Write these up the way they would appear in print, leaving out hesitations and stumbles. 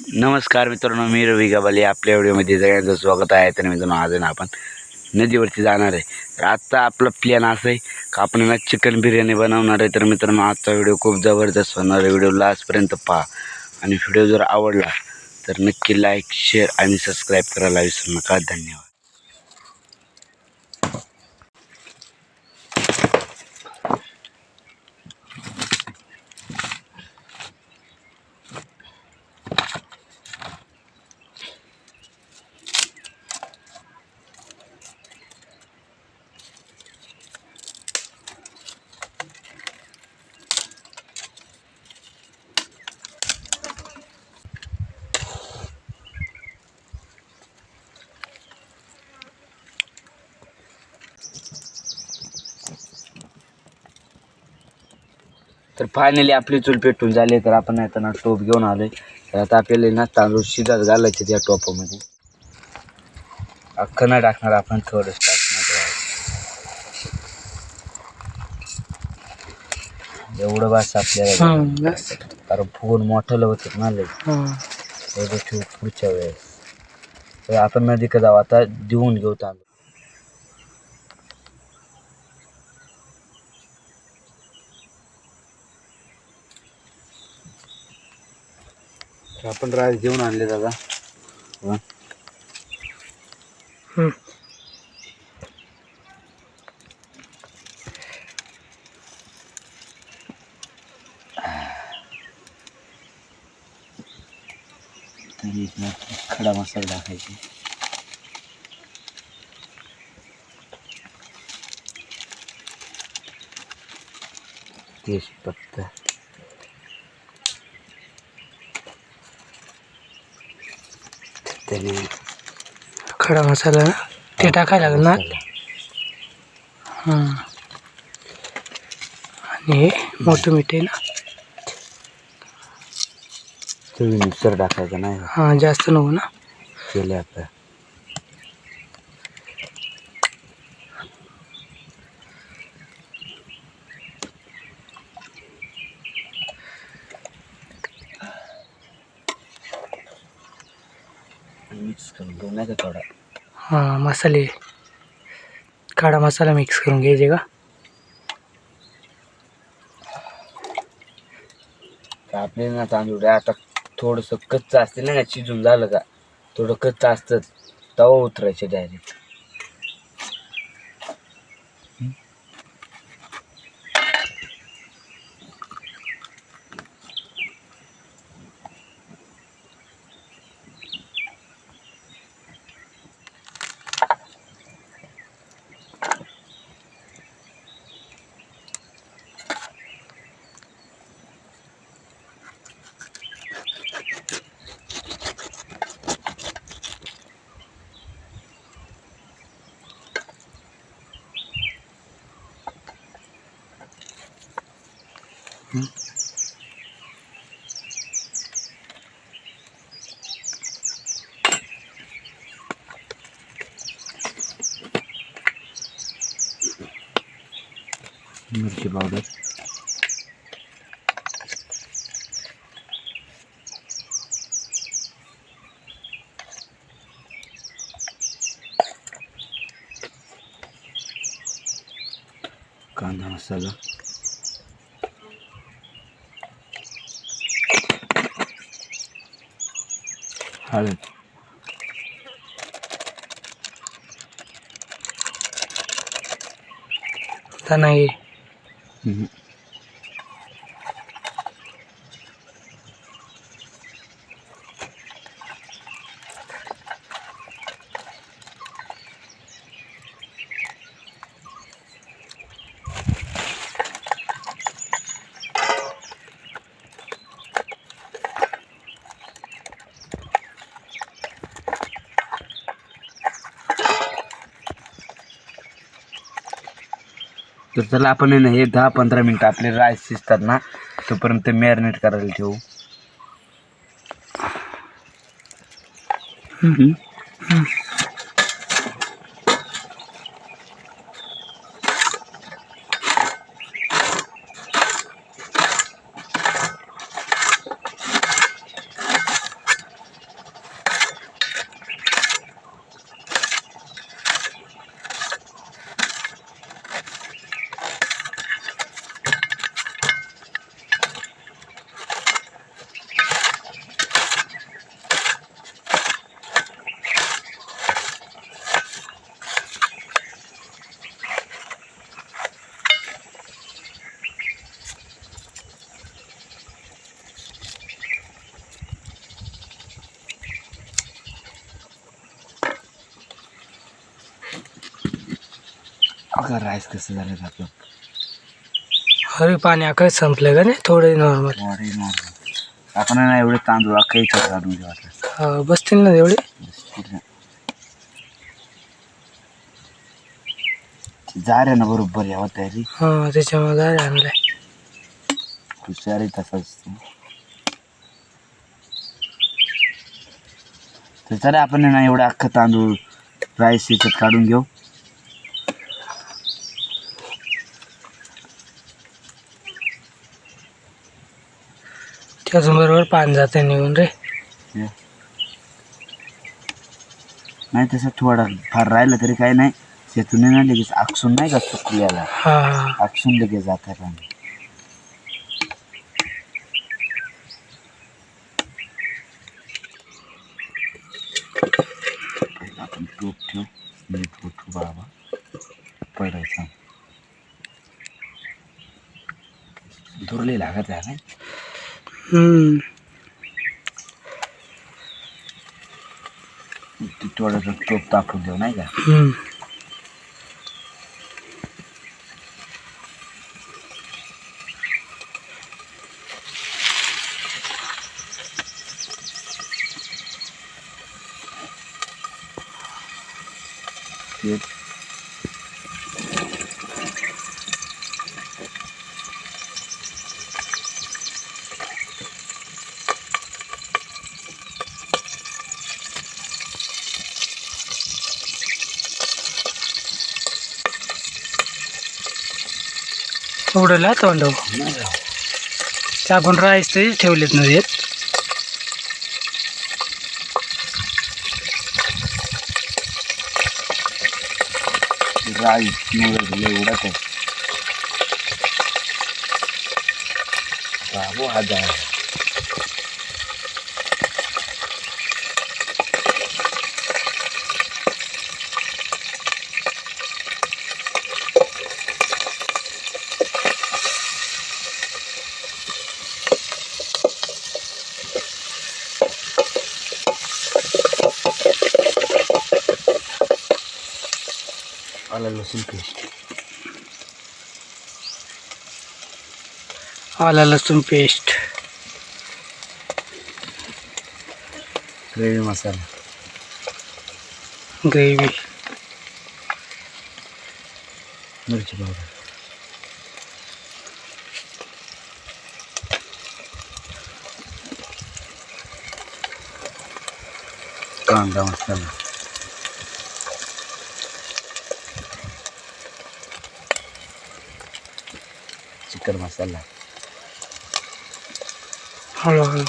नमस्कार मित्रांनो, मी रवी गबाले. आपल्या व्हिडिओमध्ये सगळ्यांचं स्वागत आहे. तर मित्रांनो, आज ना आपण नदीवरती जाणार आहे. तर आजचा आपला प्लॅन असं आहे का आपण ना चिकन बिर्याणी बनवणार आहे. तर मित्रांनो, आजचा व्हिडिओ खूप जबरदस्त होणार आहे. व्हिडिओ लास्टपर्यंत पहा आणि व्हिडिओ जर आवडला तर नक्की लाईक, शेअर आणि सबस्क्राईब करायला विसरू नका. धन्यवाद. तर फायनली आपली चूल पेटून झाली. तर आपण आता ना टोप घेऊन आलोय. तर आता आपल्याला ना तांदूळ शिजात घालायचे त्या टोपामध्ये. अख्खं नाही टाकणार आपण, थोडंच टाकणार. एवढं बस आपल्याला, कारण फुगून मोठं होतं ना लय. एवढं ठेवू पुढच्या वेळेस. तर आपण नदी का जाऊ आता, देऊन घेऊ तांदूळ. आपण राईस घेऊन आणले दादा. तरी खडा मसाला टाकायचे. तेजपत्ता, त्याने खडा मसाला ते टाकायला लागेल ना. आणि मोठं मीठ आहे ना, चवीनुसार टाकायचं नाही. जास्त नको ना. केले आपलं. मिक्स करून घेऊ नाही का थोडा. मसाले, खडा मसाला मिक्स करून घ्यायचे का. आपले ना तांदूळ आता थोडंसं कच्चं असते ना, शिजून झालं का थोडं कच्चं असतं, तवा उतरायचे डायरेक्ट. मिरची पावडर, कांदा मसाला, हळद, नाही. तर चला आपण ना हे 10-15 मिनटं आपले राईस शिजतात ना, तोपर्यंत मॅरिनेट करायला ठेवू. अगं राईस कसं झालं रे आपलं अरे पाणी अकरा संपलं का नाही थोडं नॉर्मल. बॉडी नॉर्मल आपण आहे ना एवढे तांदूळ अख्खा याच्यात काढून घेऊ वाटलं बसतील ना एवढे. जा रे ना बरोबर यावं तयारी हां त्याच्यामुळे गाडी आणलाय. हुशारी तसाच तर चला आपण आहे ना एवढं अख्खं तांदूळ राईस याच्यात काढून घेऊ. त्याचबरोबर पाणी जाते निघून रे. नाही तसं थोडं फार राहिलं तरी काही नाही शेतून ना लगेच आकसून नाही का सुकल्याला हां आकसून लगेच जात आहे पाणी. आपण टोप ठेवू नीट उठू बाबा पडायचा दुरले लागत आहे ना थोडंसं टोप तापून देऊ नाही का. उडला तोंड ते आपण राईस ते ठेवलेत ना येत. राईस उडत आहे बाबू आज आहे. आलं लसूण पेस्ट आला लसूण पेस्ट ग्रेव्ही मसाला ग्रेव्ही मिरची पावडर कांदा मसाला चिकन मसाला हळूहळू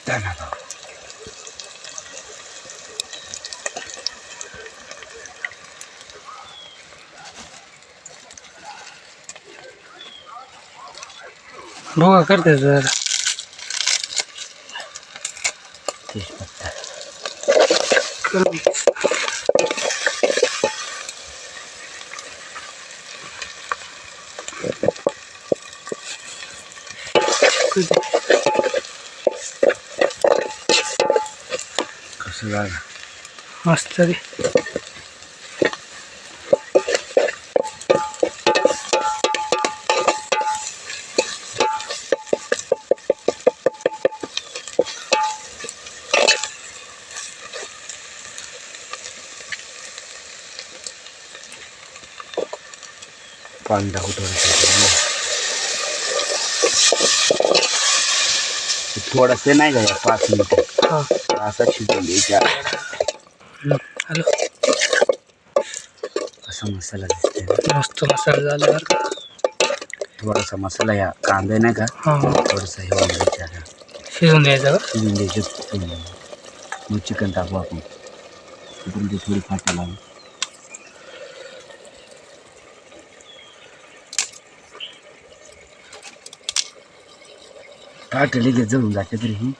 धना भोगा करते जरा तेजपत्ता कसं झालं मस्त रे. पाणी टाकू थोडंसं नाही का 5 मिनिटं हां असं शिजवून द्यायच्या. हॅलो असा मसाला दिसते मस्त मसाला झाला बरं का. थोडासा मसाला या कांदा नाही का हां थोडंसं हे होऊन द्यायचं शिजून द्यायचं का. शिजून द्यायचं मग चिकन टाकू आपण तिकडून ते थोडी फाटा लागेल. फाट लगेच जळून जाते तरी ही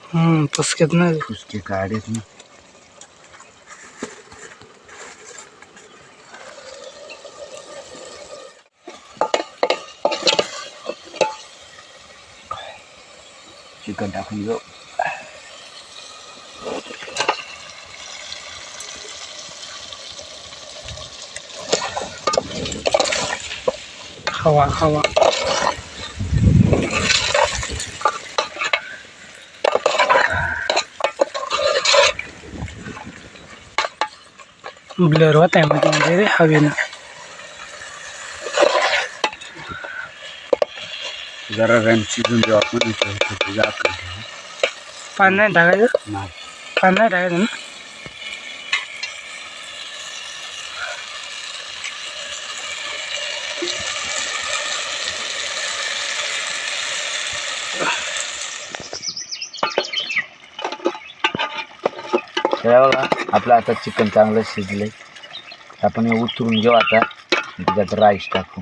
पुसकेत नाही. फुसके काढेत ना. चिकन टाकून घेऊ हवा हवा ब्लर होत आहे म्हणजे रे हवेनं. जरा रन शिजून जेव्हा आपण पाणी नाही टाकायचं, नाही पाणी नाही टाकायचं ना. हे बघा आपलं आता चिकन चांगलं शिजलंय. आपण हे उतरून घेऊ आता, त्याच्यात राईस टाकू.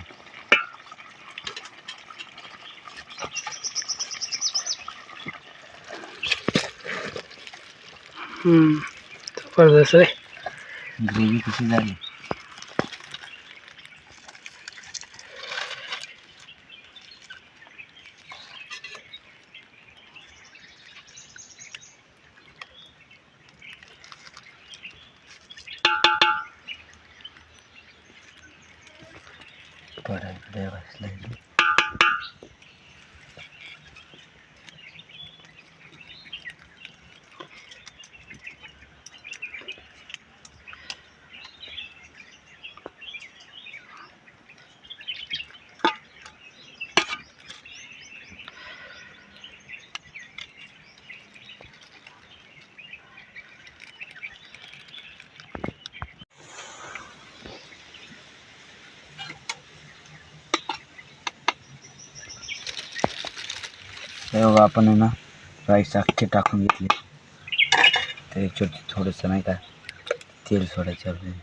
जबरदस्त आहे. ग्रेव्ही कशी झाली. थोडा बसला हे बघा आपण आहे ना राईस अख्खे टाकून घेतले. त्याच्यावरती थोडंसं नाही का तेल सोडायचं आपल्याला.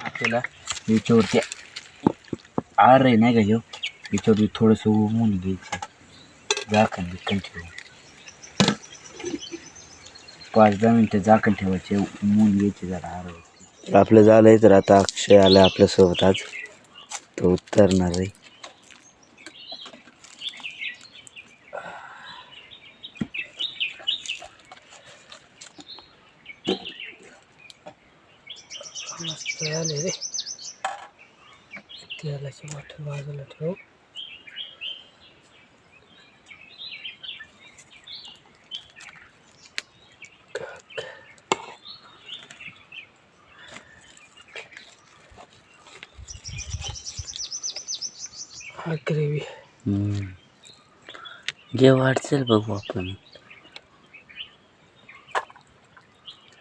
आपल्याला याच्यावरती आर आहे नाही का ह्यो, याच्यावरती थोडंसं उमून घ्यायचं. झाकण बिकन ठेवून 5-10 मिनटं झाकण ठेवायचे, उमून घ्यायचे जरा आर. आपलं झालंय. तर आता अक्षय आलं आपल्यासोबत. आज तो उतरणार आहे. मस्त झाले रे. तेलाची बॉटल बाजूला ठेवू. हा ग्रेव्ही जे वाटसेल बघू आपण.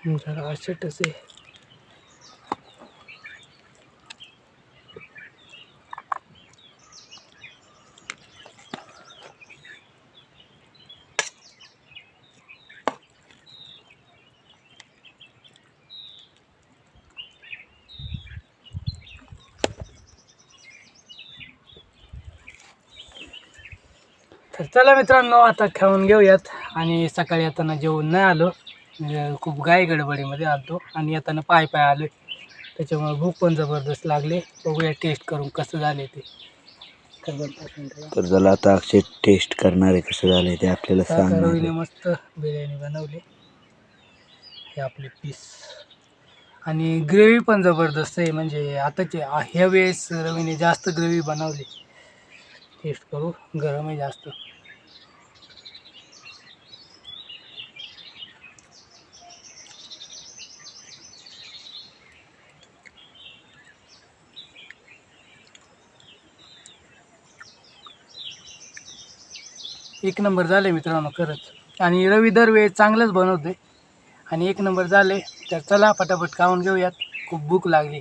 जरा अशटच आहे. तर चला मित्रांनो, आता खाऊन घेऊयात. आणि सकाळी येताना जेवून नाही आलो, म्हणजे खूप घाई गडबडीमध्ये आलतो आणि येताना पाय आलो, त्याच्यामुळे भूक पण जबरदस्त लागली. बघूया टेस्ट करून कसं झाले ते. तर चला आता अक्षय टेस्ट करणार आहे कसं झालंय ते आपल्याला सांगणार रवीने आहे. मस्त बिर्याणी बनवली. हे आपले पीस आणि ग्रेव्ही पण जबरदस्त आहे. म्हणजे आताचे ह्या वेळेस रवीने जास्त ग्रेव्ही बनवली. टेस्ट करू. गरम आहे जास्त. एक नंबर झाले मित्रांनो खरंच. आणि रवी दरवेळेस चांगलंच बनवते आणि एक नंबर झाले. तर चला पटापट खाऊन घेऊयात, खूप भूक लागली.